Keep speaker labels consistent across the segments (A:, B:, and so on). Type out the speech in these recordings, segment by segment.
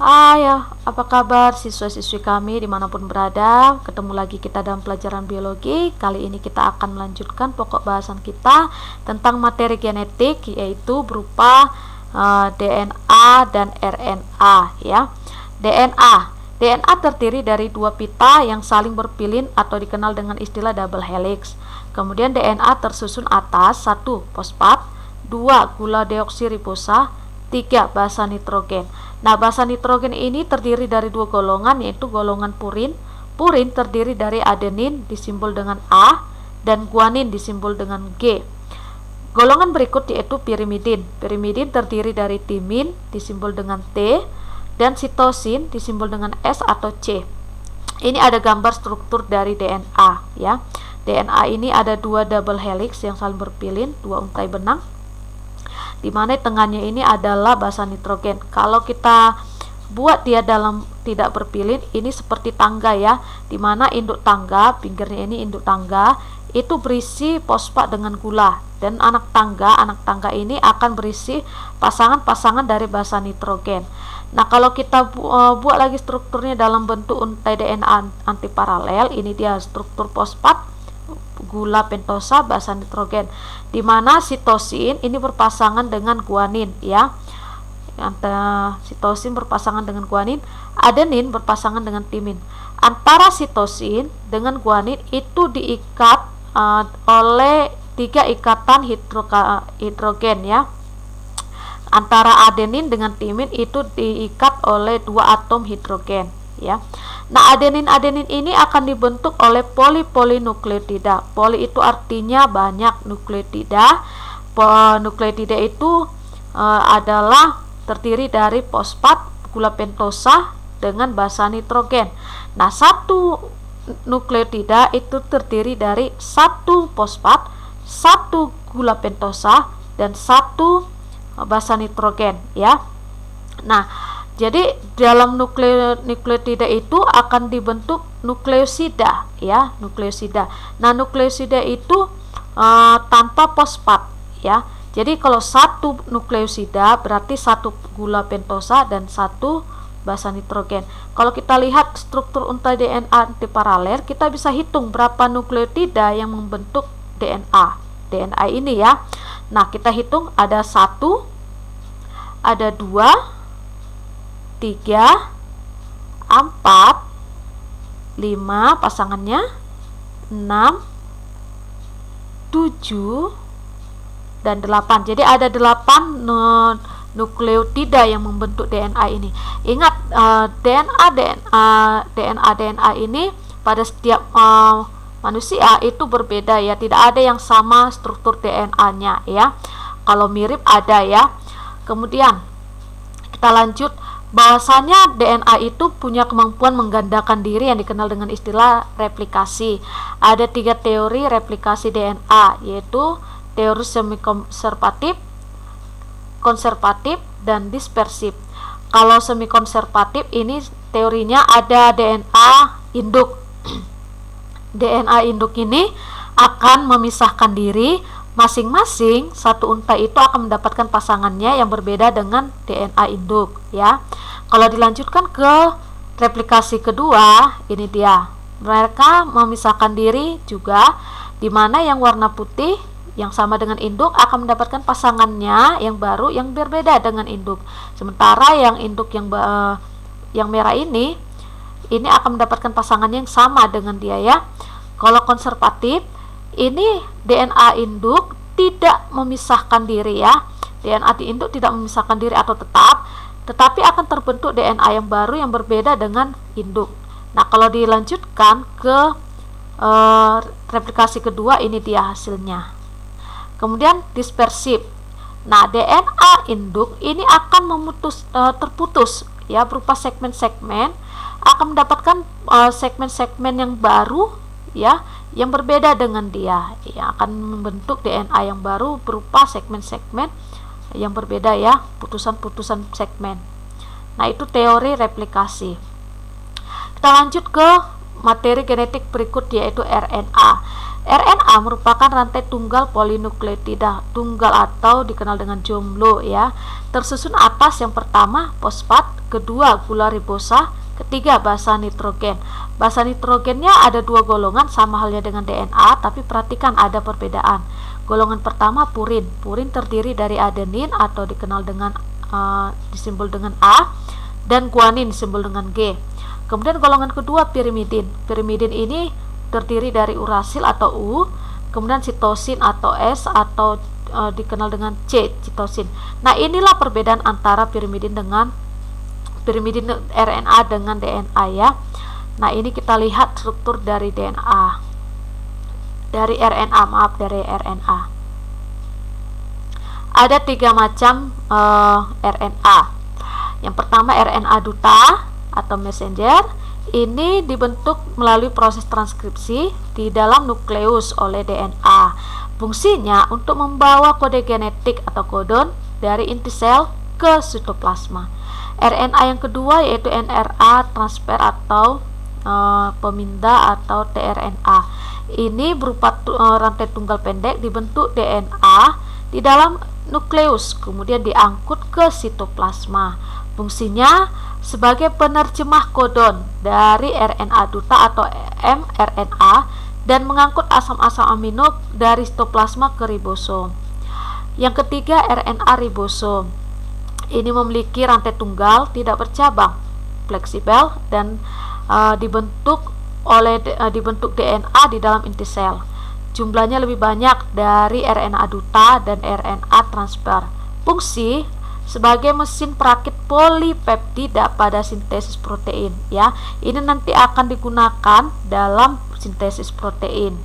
A: Ya, apa kabar siswa-siswi kami dimanapun berada? Ketemu lagi kita dalam pelajaran biologi. Kali ini kita akan melanjutkan pokok bahasan kita tentang materi genetik, yaitu berupa DNA dan RNA ya. DNA terdiri dari dua pita yang saling berpilin atau dikenal dengan istilah double helix. Kemudian DNA tersusun atas 1 fosfat, 2 gula deoksiribosa, 3 basa nitrogen. Nah, basa nitrogen ini terdiri dari dua golongan, yaitu golongan purin. Purin terdiri dari adenin disimbol dengan A dan guanin disimbol dengan G. Golongan berikut yaitu pirimidin. Pirimidin terdiri dari timin disimbol dengan T dan sitosin disimbol dengan S atau C. Ini ada gambar struktur dari DNA ya. DNA ini ada dua double helix yang saling berpilin, dua untai benang, di mana tengahnya ini adalah basa nitrogen. Kalau kita buat dia dalam tidak berpilin, ini seperti tangga ya, di mana induk tangga, pinggirnya ini induk tangga, itu berisi fosfat dengan gula, dan anak tangga ini akan berisi pasangan-pasangan dari basa nitrogen. Nah, kalau kita buat lagi strukturnya dalam bentuk untai DNA antiparalel, ini dia struktur fosfat, gula pentosa, basa nitrogen, di mana sitosin ini berpasangan dengan guanin ya. Antara sitosin berpasangan dengan guanin, adenin berpasangan dengan timin. Antara sitosin dengan guanin itu diikat oleh 3 ikatan hidrogen ya. Antara adenin dengan timin itu diikat oleh 2 atom hidrogen ya. Nah, adenin ini akan dibentuk oleh poli-polinukleotida. Poli itu artinya banyak, nukleotida. Nukleotida itu adalah terdiri dari fosfat, gula pentosa dengan basa nitrogen. Nah, satu nukleotida itu terdiri dari 1 fosfat, 1 gula pentosa dan 1 basa nitrogen ya. Nah, jadi dalam nukleotida itu akan dibentuk nukleosida ya, nukleosida. Nah, nukleosida itu tanpa fosfat ya. Jadi kalau 1 nukleosida berarti 1 gula pentosa dan 1 basa nitrogen. Kalau kita lihat struktur untai DNA antiparalel, kita bisa hitung berapa nukleotida yang membentuk DNA ini ya. Nah, kita hitung ada 1, ada 2, 3, 4, 5 pasangannya, 6, 7 dan 8. Jadi ada 8 nukleotida yang membentuk DNA ini. Ingat, DNA ini pada setiap manusia itu berbeda ya, tidak ada yang sama struktur DNA-nya ya. Kalau mirip ada ya. Kemudian kita lanjut, bahwasanya DNA itu punya kemampuan menggandakan diri yang dikenal dengan istilah replikasi. Ada 3 teori replikasi DNA, yaitu teori semi-konservatif, konservatif, dan dispersif. Kalau semi-konservatif ini teorinya ada DNA induk. DNA induk ini akan memisahkan diri, masing-masing satu untai itu akan mendapatkan pasangannya yang berbeda dengan DNA induk ya. Kalau dilanjutkan ke replikasi kedua, ini dia, mereka memisahkan diri juga, di mana yang warna putih yang sama dengan induk akan mendapatkan pasangannya yang baru yang berbeda dengan induk, sementara yang induk yang merah ini akan mendapatkan pasangannya yang sama dengan dia ya. Kalau konservatif, ini DNA induk tidak memisahkan diri ya. DNA di induk tidak memisahkan diri atau tetapi akan terbentuk DNA yang baru yang berbeda dengan induk. Nah, kalau dilanjutkan ke replikasi kedua, ini dia hasilnya. Kemudian dispersif. Nah, DNA induk ini akan terputus ya, berupa segmen-segmen, akan mendapatkan segmen-segmen yang baru ya, yang berbeda dengan dia ya, akan membentuk DNA yang baru berupa segmen-segmen yang berbeda ya, putusan-putusan segmen. Nah, itu teori replikasi. Kita lanjut ke materi genetik berikut, yaitu RNA. RNA merupakan rantai tunggal polinukleotida tunggal atau dikenal dengan jomblo ya. Tersusun atas yang pertama fosfat, kedua gula ribosa, ketiga basa nitrogen. Basa nitrogennya ada dua golongan sama halnya dengan DNA, tapi perhatikan ada perbedaan. Golongan pertama purin. Purin terdiri dari adenin atau dikenal dengan disimbol dengan A, dan guanin disimbol dengan G. Kemudian golongan kedua pirimidin. Pirimidin ini terdiri dari urasil atau U, kemudian sitosin atau S atau dikenal dengan C, sitosin. Nah, inilah perbedaan antara pirimidin RNA dengan DNA ya. Nah, ini kita lihat struktur dari DNA. Dari RNA. Ada 3 macam RNA. Yang pertama RNA duta atau messenger. Ini dibentuk melalui proses transkripsi di dalam nukleus oleh DNA. Fungsinya untuk membawa kode genetik atau kodon dari inti sel ke sitoplasma. RNA yang kedua yaitu NRA transfer atau pemindah atau tRNA. Ini berupa rantai tunggal pendek dibentuk DNA di dalam nukleus, kemudian diangkut ke sitoplasma. Fungsinya sebagai penerjemah kodon dari RNA duta atau mRNA dan mengangkut asam-asam amino dari sitoplasma ke ribosom. Yang ketiga RNA ribosom. Ini memiliki rantai tunggal tidak bercabang, fleksibel dan dibentuk DNA di dalam inti sel. Jumlahnya lebih banyak dari RNA duta dan RNA transfer. Fungsi sebagai mesin perakit polipeptida pada sintesis protein ya. Ini nanti akan digunakan dalam sintesis protein.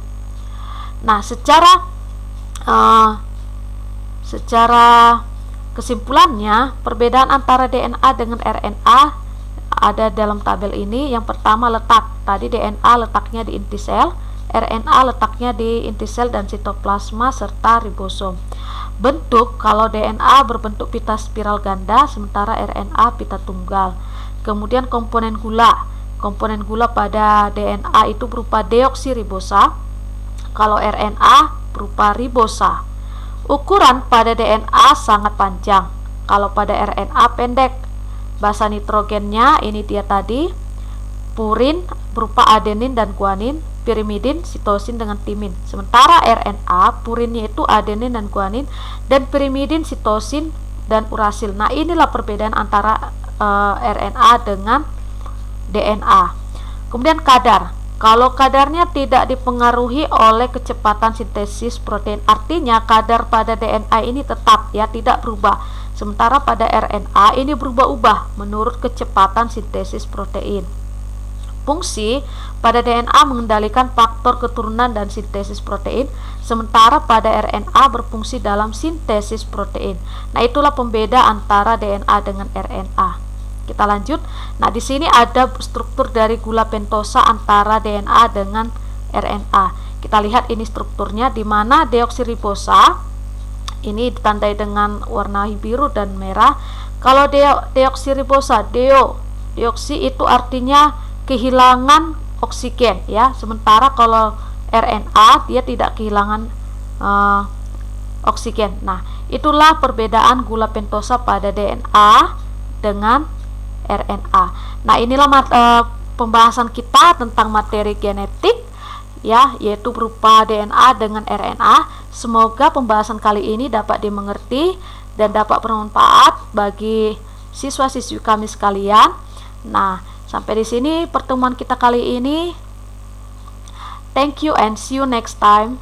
A: Nah, secara kesimpulannya, perbedaan antara DNA dengan RNA ada dalam tabel ini. Yang pertama letak. Tadi DNA letaknya di inti sel, RNA letaknya di inti sel dan sitoplasma serta ribosom. Bentuk, kalau DNA berbentuk pita spiral ganda, sementara RNA pita tunggal. Kemudian komponen gula. Komponen gula pada DNA itu berupa deoksiribosa, kalau RNA berupa ribosa. Ukuran pada DNA sangat panjang, kalau pada RNA pendek. Basa nitrogennya ini dia tadi, purin berupa adenin dan guanin, pirimidin, sitosin dengan timin. Sementara RNA, purinnya itu adenin dan guanin, dan pirimidin, sitosin dan urasil. Nah, inilah perbedaan antara RNA dengan DNA. Kemudian kadar. Kalau kadarnya tidak dipengaruhi oleh kecepatan sintesis protein, artinya kadar pada DNA ini tetap ya, tidak berubah. Sementara pada RNA ini berubah-ubah menurut kecepatan sintesis protein. Fungsi pada DNA mengendalikan faktor keturunan dan sintesis protein, sementara pada RNA berfungsi dalam sintesis protein. Nah, itulah pembeda antara DNA dengan RNA. Kita lanjut. Nah, di sini ada struktur dari gula pentosa antara DNA dengan RNA. Kita lihat ini strukturnya, di mana deoksiribosa ini ditandai dengan warna biru dan merah. Kalau deoksiribosa, deoksi itu artinya kehilangan oksigen ya. Sementara kalau RNA dia tidak kehilangan oksigen. Nah, itulah perbedaan gula pentosa pada DNA dengan RNA. Nah, inilah pembahasan kita tentang materi genetik ya, yaitu berupa DNA dengan RNA. Semoga pembahasan kali ini dapat dimengerti dan dapat bermanfaat bagi siswa-siswi kami sekalian. Nah, sampai di sini pertemuan kita kali ini. Thank you and see you next time.